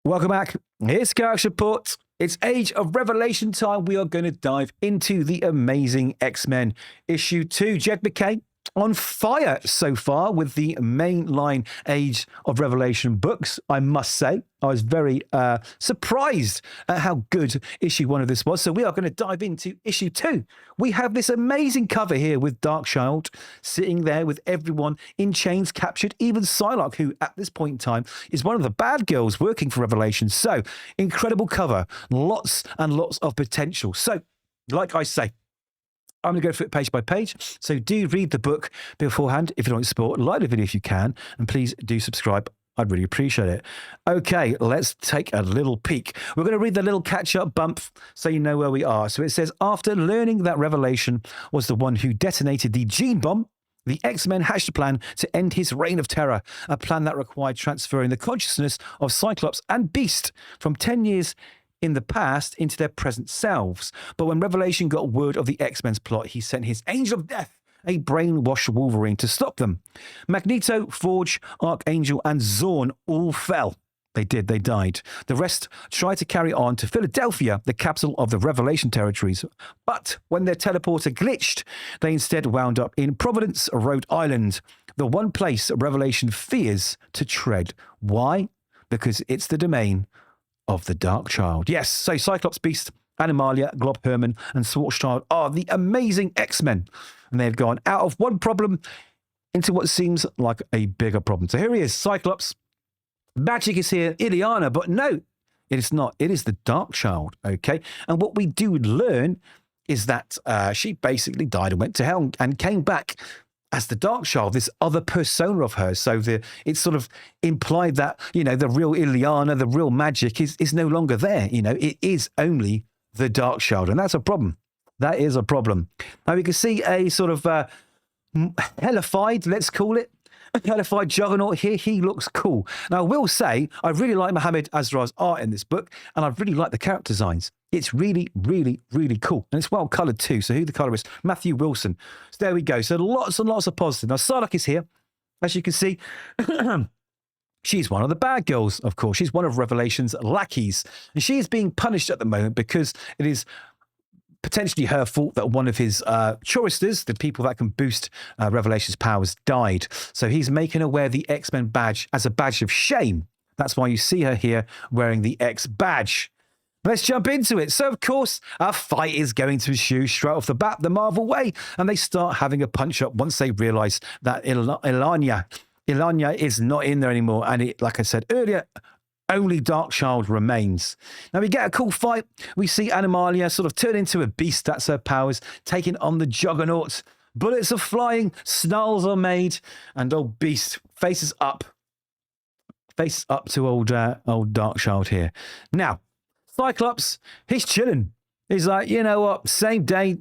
Welcome back. Here's Kovacs Report. It's Age of Revelation time. We are going to dive into the amazing X-Men issue 2. Jed MacKay on fire so far with the mainline Age of Revelation books, I must say. I was very surprised at how good issue 1 of this was. So we are going to dive into issue 2. We have this amazing cover here with Darkchild sitting there with everyone in chains captured, even Psylocke, who at this point in time is one of the bad girls working for Revelation. So incredible cover, lots and lots of potential. So like I say, I'm going to go through it page by page. So do read the book beforehand if you don't support. Like the video if you can. And please do subscribe. I'd really appreciate it. Okay, let's take a little peek. We're going to read the little catch-up bump so you know where we are. So it says, after learning that Revelation was the one who detonated the gene bomb, the X-Men hatched a plan to end his reign of terror, a plan that required transferring the consciousness of Cyclops and Beast from 10 years in the past into their present selves. But when Revelation got word of the X-Men's plot, he sent his Angel of Death, a brainwashed Wolverine, to stop them. Magneto, Forge, Archangel, and Zorn all fell. They did, they died. The rest tried to carry on to Philadelphia, the capital of the Revelation territories. But when their teleporter glitched, they instead wound up in Providence, Rhode Island, the one place Revelation fears to tread. Why? Because it's the domain of the Darkchild. Yes, so Cyclops, Beast, Animalia, Glob, Herman, and Schwarzschild are the amazing X-Men. And they've gone out of one problem into what seems like a bigger problem. So here he is, Cyclops. Magik is here, Illyana, but no, it is not. It is the Darkchild, okay? And what we do learn is that she basically died and went to hell and came back as the Darkchild, this other persona of hers. So it's sort of implied that, you know, the real Illyana, the real Magik is no longer there. You know, it is only the Darkchild, and that's a problem. That is a problem. Now we can see a sort of hellified, let's call it, hellified Juggernaut here. He looks cool. Now I will say, I really like Mahmud Asrar's art in this book, and I really like the character designs. It's really, really, really cool. And it's well coloured too. So who the colour is? Matthew Wilson. So there we go. So lots and lots of positive. Now Psylocke is here. As you can see, she's one of the bad girls, of course. She's one of Revelation's lackeys. And she is being punished at the moment because it is potentially her fault that one of his choristers, the people that can boost Revelation's powers, died. So he's making her wear the X-Men badge as a badge of shame. That's why you see her here wearing the X badge. Let's jump into it. So, of course, a fight is going to ensue straight off the bat the Marvel way, and they start having a punch-up once they realise that Illyana is not in there anymore, and it, like I said earlier, only Darkchild remains. Now, we get a cool fight. We see Animalia sort of turn into a beast. That's her powers, taking on the Juggernaut. Bullets are flying, snarls are made, and old Beast faces up to old Darkchild here. Now, Cyclops, he's chilling. He's like, you know what, same day,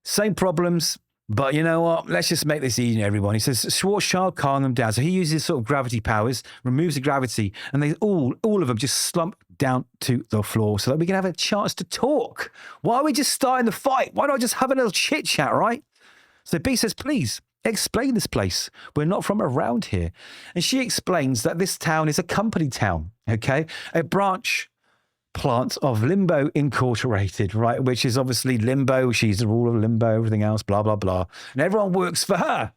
same problems, but you know what, let's just make this easy, everyone. He says, Schwarzschild, calm them down. So he uses sort of gravity powers, removes the gravity, and they all of them just slump down to the floor so that we can have a chance to talk. Why are we just starting the fight? Why not just have a little chit chat, right? So B says, please, explain this place. We're not from around here. And she explains that this town is a company town, okay? A branch plant of Limbo Incorporated, right? Which is obviously Limbo. She's the ruler of Limbo, everything else, blah, blah, blah. And everyone works for her.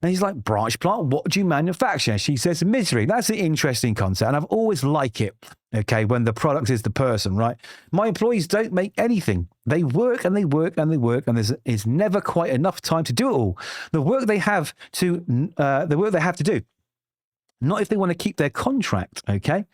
And he's like, branch plant, what do you manufacture? She says, misery. That's an interesting concept. And I've always liked it, okay, when the product is the person, right? My employees don't make anything. They work and they work and they work, and there's never quite enough time to do it all. The work they have to do, not if they want to keep their contract, okay?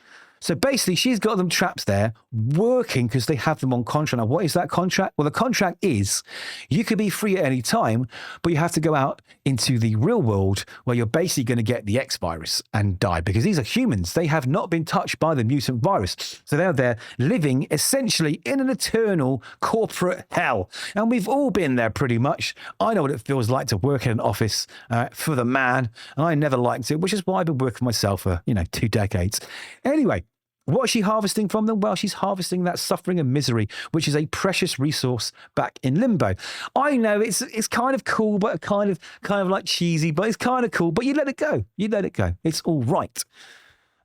So basically, she's got them trapped there working because they have them on contract. Now, what is that contract? Well, the contract is you could be free at any time, but you have to go out into the real world where you're basically going to get the X virus and die, because these are humans. They have not been touched by the mutant virus. So they're there living essentially in an eternal corporate hell. And we've all been there pretty much. I know what it feels like to work in an office for the man, and I never liked it, which is why I've been working for myself for, 2 decades. Anyway, what is she harvesting from them? Well, she's harvesting that suffering and misery, which is a precious resource back in Limbo. I know it's kind of cool, but kind of like cheesy, but it's kind of cool. But you let it go. You let it go. It's all right.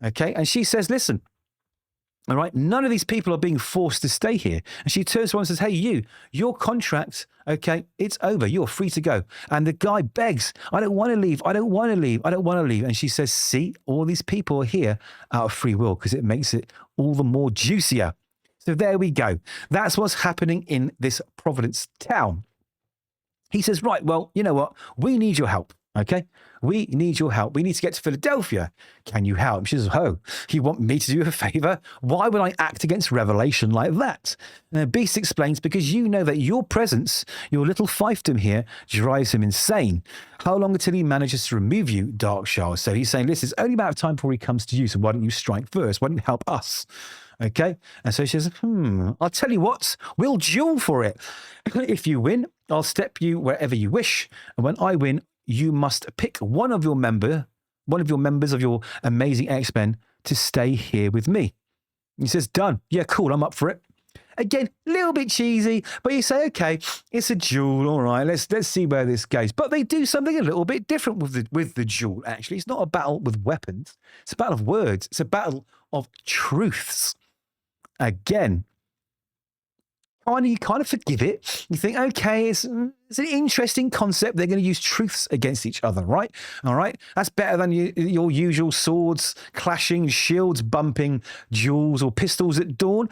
Okay. And she says, listen, All right. None of these people are being forced to stay here. And she turns around and says, hey, your contract, okay, it's over. You're free to go. And the guy begs, I don't want to leave. I don't want to leave. I don't want to leave. And she says, see, all these people are here out of free will because it makes it all the more juicier. So there we go. That's what's happening in this Providence town. He says, right, well, you know what? We need your help. Okay, we need your help. We need to get to Philadelphia. Can you help? She says, oh, you want me to do a favor? Why would I act against Revelation like that? And the Beast explains, because you know that your presence, your little fiefdom here, drives him insane. How long until he manages to remove you, Darkchild? So he's saying, listen, it's only a matter of time before he comes to you. So why don't you strike first? Why don't you help us? Okay. And so she says, I'll tell you what, we'll duel for it. If you win, I'll step you wherever you wish. And when I win, you must pick one of your members of your amazing X-Men to stay here with me. He says, done. Yeah, cool. I'm up for it. Again, a little bit cheesy, but you say, okay, it's a duel. All right, let's see where this goes. But they do something a little bit different with the duel, actually. It's not a battle with weapons. It's a battle of words. It's a battle of truths. Again, you kind of forgive it. You think, okay, it's an interesting concept. They're going to use truths against each other, right? All right. That's better than your usual swords clashing, shields bumping, duels or pistols at dawn.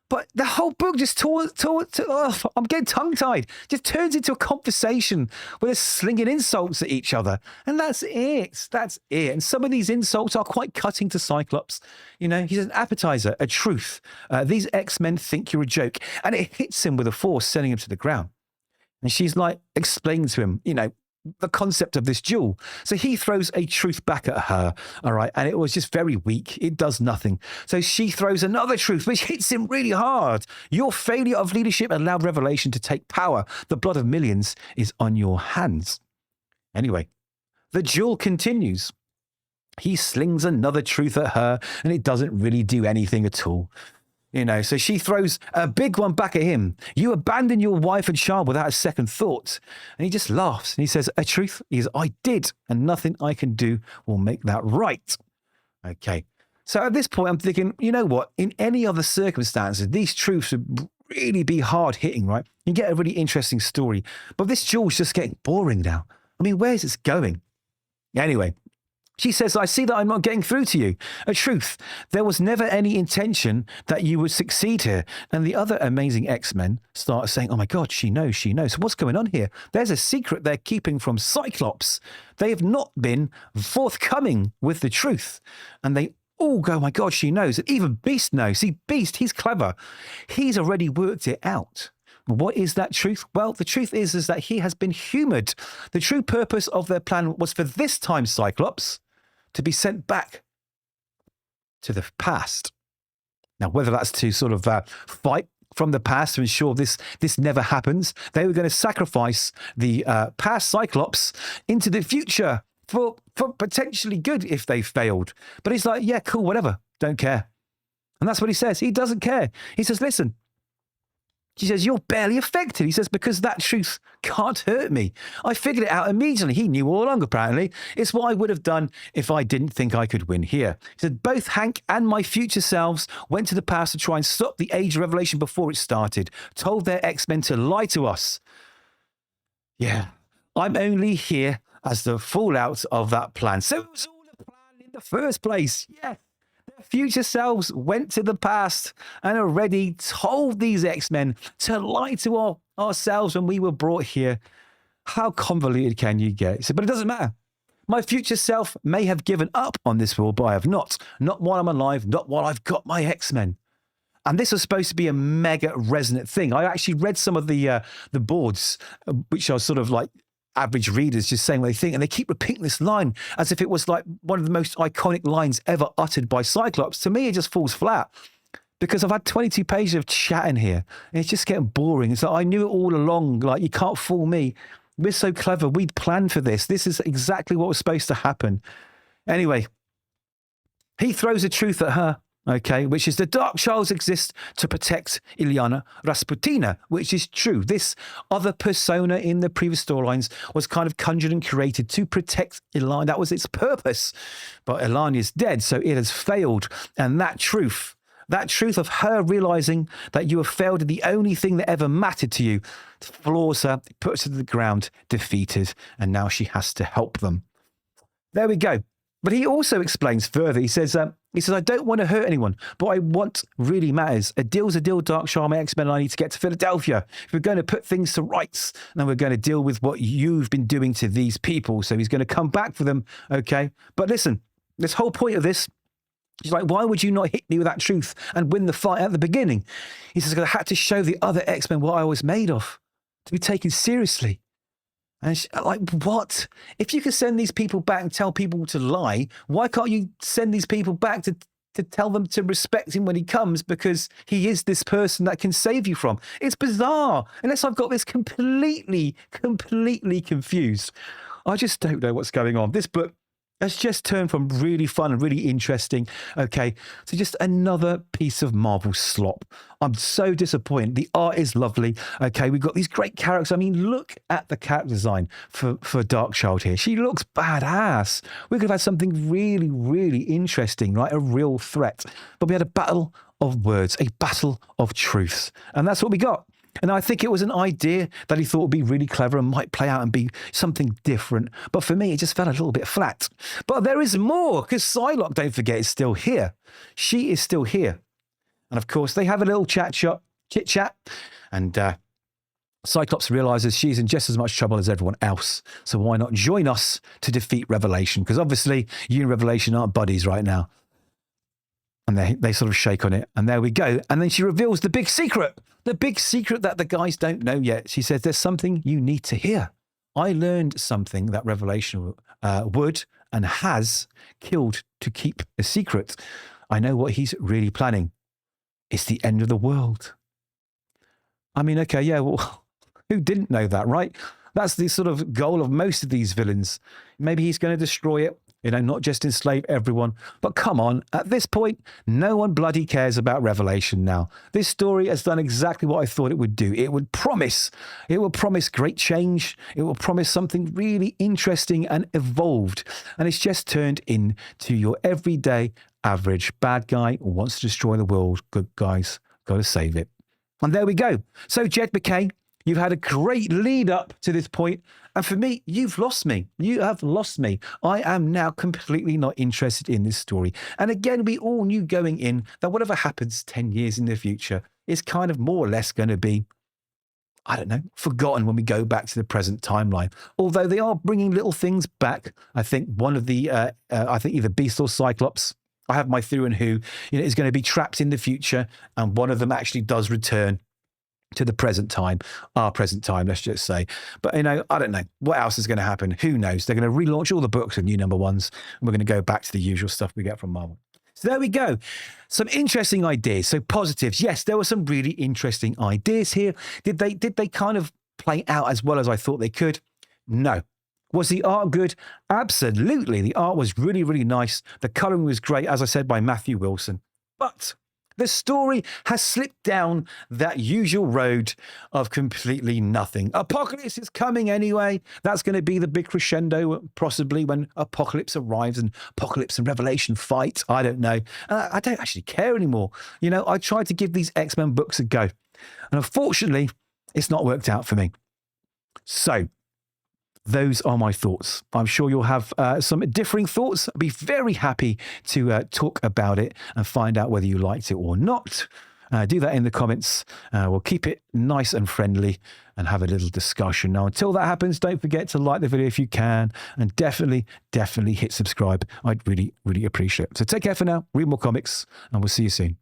But the whole book just I'm getting tongue-tied. Just turns into a conversation where they're slinging insults at each other. And that's it. That's it. And some of these insults are quite cutting to Cyclops. You know, he's an appetizer, a truth. These X-Men think you're a joke. And it hits him with a force, sending him to the ground. And she's like explaining to him, you know, the concept of this duel. So he throws a truth back at her, all right, and it was just very weak. It does nothing. So she throws another truth, which hits him really hard. Your failure of leadership allowed Revelation to take power. The blood of millions is on your hands. Anyway, the duel continues. He slings another truth at her, and it doesn't really do anything at all. You know, so she throws a big one back at him. You abandon your wife and child without a second thought. And he just laughs. And he says, a truth is, I did. And nothing I can do will make that right. Okay. So at this point, I'm thinking, you know what? In any other circumstances, these truths would really be hard hitting, right? You get a really interesting story. But this duel's just getting boring now. I mean, where's this going? Anyway. She says, I see that I'm not getting through to you. A truth. There was never any intention that you would succeed here. And the other amazing X-Men start saying, oh my God, she knows. So what's going on here? There's a secret they're keeping from Cyclops. They have not been forthcoming with the truth. And they all go, oh my God, she knows. And even Beast knows. See, Beast, he's clever. He's already worked it out. What is that truth? Well, the truth is that he has been humored. The true purpose of their plan was for this time, Cyclops, to be sent back to the past. Now, whether that's to sort of fight from the past to ensure this never happens, they were going to sacrifice the past Cyclops into the future for potentially good if they failed. But he's like, yeah, cool, whatever, don't care. And that's what he says. He doesn't care. He says, listen. She says, you're barely affected. He says, because that truth can't hurt me. I figured it out immediately. He knew all along, apparently. It's what I would have done if I didn't think I could win here. He said, both Hank and my future selves went to the past to try and stop the Age of Revelation before it started, told their X-Men to lie to us. Yeah, I'm only here as the fallout of that plan. So it was all a plan in the first place. Yeah. Their future selves went to the past and already told these X-Men to lie to ourselves when we were brought here. How convoluted can you get? He said, but it doesn't matter. My future self may have given up on this world, but I have not. Not while I'm alive, not while I've got my X-Men. And this was supposed to be a mega resonant thing. I actually read some of the boards, which are sort of like average readers just saying what they think, and they keep repeating this line as if it was like one of the most iconic lines ever uttered by Cyclops. To me, it just falls flat because I've had 22 pages of chat in here, and it's just getting boring. It's like, I knew it all along. Like, you can't fool me. We're so clever. We'd planned for this. This is exactly what was supposed to happen. Anyway, he throws a truth at her. Okay, which is the Darkchilds exist to protect Ilyana Rasputina, which is true. This other persona in the previous storylines was kind of conjured and created to protect Ilyana. That was its purpose. But Ilyana is dead, so it has failed. And that truth That truth of her realizing that you have failed in the only thing that ever mattered to you floors her, puts her to the ground, defeated, and now she has to help them. There we go. But he also explains further. He says, I don't want to hurt anyone, but I want really matters. A deal's a deal, Darkchild. My X-Men and I need to get to Philadelphia. If we're going to put things to rights, then we're going to deal with what you've been doing to these people. So he's going to come back for them, okay? But listen, this whole point of this, she's like, why would you not hit me with that truth and win the fight at the beginning? He says, I had to show the other X-Men what I was made of, to be taken seriously. And she, like, what? If you can send these people back and tell people to lie, why can't you send these people back to tell them to respect him when he comes, because he is this person that can save you from? It's bizarre. Unless I've got this completely confused. I just don't know what's going on. This book has just turned from really fun and really interesting, okay, to just another piece of Marvel slop. I'm so disappointed. The art is lovely, okay. We've got these great characters. I mean, look at the character design for Darkchild here. She looks badass. We could have had something really interesting, right? A real threat. But we had a battle of words, a battle of truths. And that's what we got. And I think it was an idea that he thought would be really clever and might play out and be something different. But for me, it just felt a little bit flat. But there is more, because Psylocke, don't forget, is still here. She is still here. And of course, they have a little chit-chat. And Cyclops realizes she's in just as much trouble as everyone else. So why not join us to defeat Revelation? Because obviously, you and Revelation aren't buddies right now. And they sort of shake on it. And there we go. And then she reveals the big secret. The big secret that the guys don't know yet. She says, there's something you need to hear. I learned something that Revelation would and has killed to keep a secret. I know what he's really planning. It's the end of the world. I mean, okay, yeah, well, who didn't know that, right? That's the sort of goal of most of these villains. Maybe he's going to destroy it. You know, not just enslave everyone. But come on, at this point, no one bloody cares about Revelation now. This story has done exactly what I thought it would do. It will promise great change. It will promise something really interesting and evolved. And it's just turned into your everyday average bad guy who wants to destroy the world. Good guys, got to save it. And there we go. So Jed MacKay, you've had a great lead up to this point. And for me, you've lost me. You have lost me. I am now completely not interested in this story. And again, we all knew going in that whatever happens 10 years in the future is kind of more or less going to be, I don't know, forgotten when we go back to the present timeline. Although they are bringing little things back. I think one of the, I think either Beast or Cyclops, I have my theory on who, is going to be trapped in the future. And one of them actually does return to the present time, our present time, let's just say. But, I don't know. What else is going to happen? Who knows? They're going to relaunch all the books with new number ones. And we're going to go back to the usual stuff we get from Marvel. So there we go. Some interesting ideas. So positives. Yes, there were some really interesting ideas here. Did they kind of play out as well as I thought they could? No. Was the art good? Absolutely. The art was really nice. The coloring was great, as I said, by Matthew Wilson. But the story has slipped down that usual road of completely nothing. Apocalypse is coming anyway. That's going to be the big crescendo, possibly, when Apocalypse arrives and Apocalypse and Revelation fight. I don't know. I don't actually care anymore. I tried to give these X-Men books a go. And unfortunately, it's not worked out for me. So those are my thoughts. I'm sure you'll have some differing thoughts. I'd be very happy to talk about it and find out whether you liked it or not. Do that in the comments. We'll keep it nice and friendly and have a little discussion. Now, until that happens, don't forget to like the video if you can, and definitely hit subscribe. I'd really appreciate it. So take care for now. Read more comics, and we'll see you soon.